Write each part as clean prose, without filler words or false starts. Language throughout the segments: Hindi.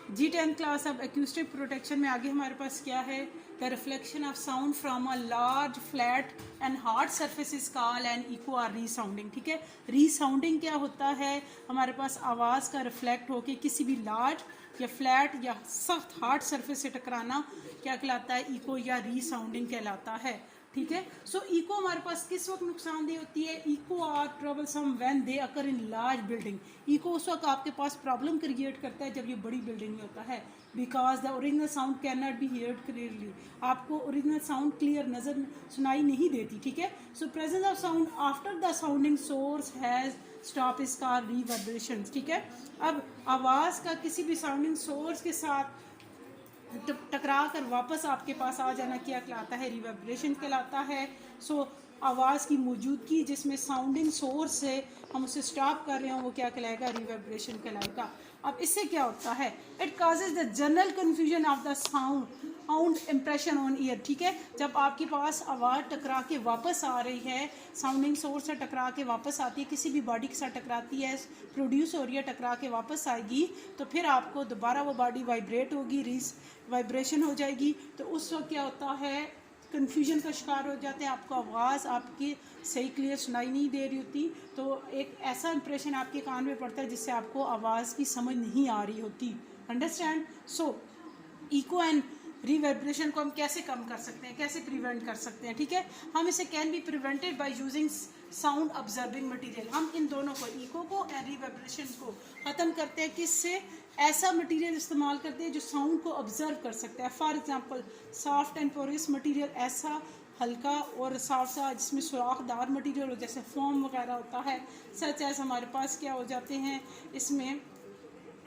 G10 class. अब एक्यूस्टिक प्रोटेक्शन में आगे हमारे पास क्या है, the reflection of sound from a large flat and hard surface is called and echo or resounding. ठीक है, रीसाउंडिंग क्या होता है, हमारे पास आवाज़ का रिफ्लेक्ट होकर किसी भी लार्ज या फ्लैट या सख्त हार्ड सरफेस से टकराना क्या कहलाता है, इको या रीसाउंडिंग कहलाता है। ठीक है, सो इको हमारे पास किस वक्त नुकसानदेह होती है, eco are troublesome when they occur in large building. Eco उस वक्त आपके पास प्रॉब्लम क्रिएट करता है जब ये बड़ी बिल्डिंग में होता है, because the original sound can not be heard clearly. आपको ओरिजिनल साउंड क्लियर नजर सुनाई नहीं देती। ठीक है, so presence of sound after the sounding source has stop is called reverberation. ठीक है, अब आवाज़ का किसी भी साउंडिंग सोर्स के साथ टकरा कर वापस आपके पास आ जाना क्या कहलाता है, रिवर्बरेशन कहलाता है। सो आवाज़ की मौजूदगी जिसमें साउंडिंग सोर्स से हम उसे स्टॉप कर रहे हो वो क्या कहलाएगा, रिवर्बरेशन कहलाएगा। अब इससे क्या होता है, it causes the general confusion of the sound impression on year. ठीक है, जब आपके पास आवाज़ टकरा के वापस आ रही है, साउंडिंग सोर्स से टकरा के वापस आती है, किसी भी बॉडी के साथ टकराती है, प्रोड्यूस हो रही है, टकरा के वापस आएगी, तो फिर आपको दोबारा वो बॉडी वाइब्रेट होगी, वाइब्रेशन हो जाएगी। तो उस वक्त क्या होता है, कन्फ्यूजन का शिकार हो जाते हैं, आपको आवाज़ आपकी सही क्लियर सुनाई नहीं दे रही होती, तो एक ऐसा इंप्रेशन आपके कान में पड़ता है जिससे आपको आवाज़ की समझ नहीं आ रही होती। Understand. So echo and reverberation को हम कैसे कम कर सकते हैं, कैसे प्रिवेंट कर सकते हैं। ठीक है, हम इसे can be prevented by using sound observing material. हम इन दोनों को, इको को एंड रिवर्बरेशन को ख़त्म करते हैं किससे, ऐसा मटेरियल इस्तेमाल करते हैं जो साउंड को ऑब्जर्व कर सकता है। For example soft and porous material, ऐसा हल्का और साफ सा जिसमें सुराखदार मटेरियल हो, जैसे फोम वगैरह होता है। सच एज हमारे पास क्या हो जाते हैं, इसमें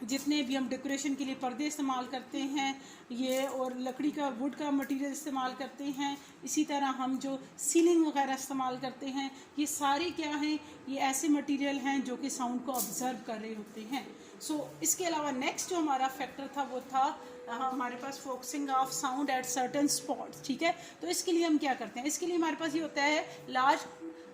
जितने भी हम डेकोरेशन के लिए पर्दे इस्तेमाल करते हैं ये, और लकड़ी का वुड का मटेरियल इस्तेमाल करते हैं, इसी तरह हम जो सीलिंग वगैरह इस्तेमाल करते हैं, ये सारे क्या हैं, ये ऐसे मटेरियल हैं जो कि साउंड को ऑब्जर्व कर रहे होते हैं। सो इसके अलावा नेक्स्ट जो हमारा फैक्टर था वो था हमारे पास focusing of sound at certain spots. ठीक है, तो इसके लिए हम क्या करते हैं, इसके लिए हमारे पास ये होता है, large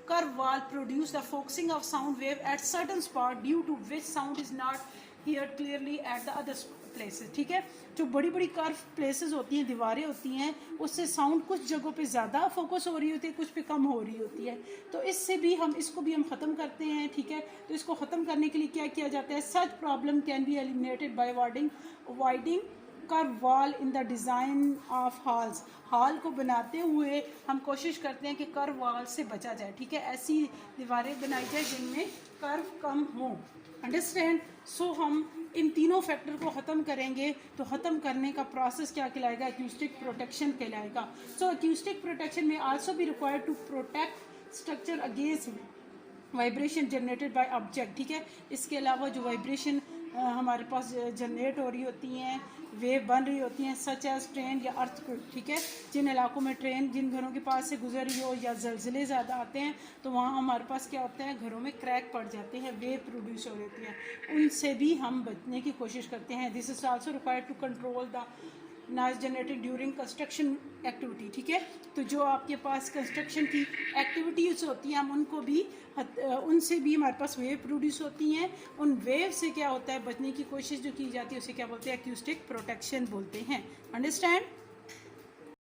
curve wall produce the focusing of sound wave at certain spot due to which sound is not heard clearly at the other places। ठीक है, जो बड़ी बड़ी कर्व प्लेसेस होती हैं, दीवारें होती हैं, उससे साउंड कुछ जगहों पे ज़्यादा फोकस हो रही होती है, कुछ पे कम हो रही होती है, तो इससे भी हम इसको भी हम ख़त्म करते हैं। ठीक है, तो इसको ख़त्म करने के लिए क्या किया जाता है, सच problem can be eliminated bye avoiding curve wall in the design of halls. Hall को बनाते हुए हम कोशिश करते हैं कि कर्व वॉल से बचा जाए। ठीक है, ऐसी दीवारें बनाई जाए जिनमें कर्व कम हो। अंडरस्टैंड। सो हम इन तीनों फैक्टर को ख़त्म करेंगे, तो ख़त्म करने का प्रोसेस क्या कहलाएगा, एक्यूस्टिक प्रोटेक्शन कहलाएगा। सो एक्यूस्टिक प्रोटेक्शन में आल्सो भी required to protect structure against vibration generated by object. ठीक है, इसके अलावा जो वाइब्रेशन हमारे पास जनरेट हो रही होती हैं, वेव बन रही होती हैं, सच एज ट्रेन या अर्थक्वेक। ठीक है, जिन इलाकों में ट्रेन जिन घरों के पास से गुजर रही हो या ज़लज़ले ज़्यादा आते हैं, तो वहाँ हमारे पास क्या होता है, घरों में क्रैक पड़ जाते हैं, वेव प्रोड्यूस हो रहती हैं, उनसे भी हम बचने की कोशिश करते हैं। This is also required to control the noise generated during construction activity. ठीक है, तो जो आपके पास कंस्ट्रक्शन की एक्टिविटीज़ होती हैं हम उनको भी, उनसे भी हमारे पास वेव प्रोड्यूस होती हैं, उन वेव से क्या होता है बचने की कोशिश जो की जाती है उसे क्या बोलते हैं, एक्यूस्टिक प्रोटेक्शन बोलते हैं। अंडरस्टैंड।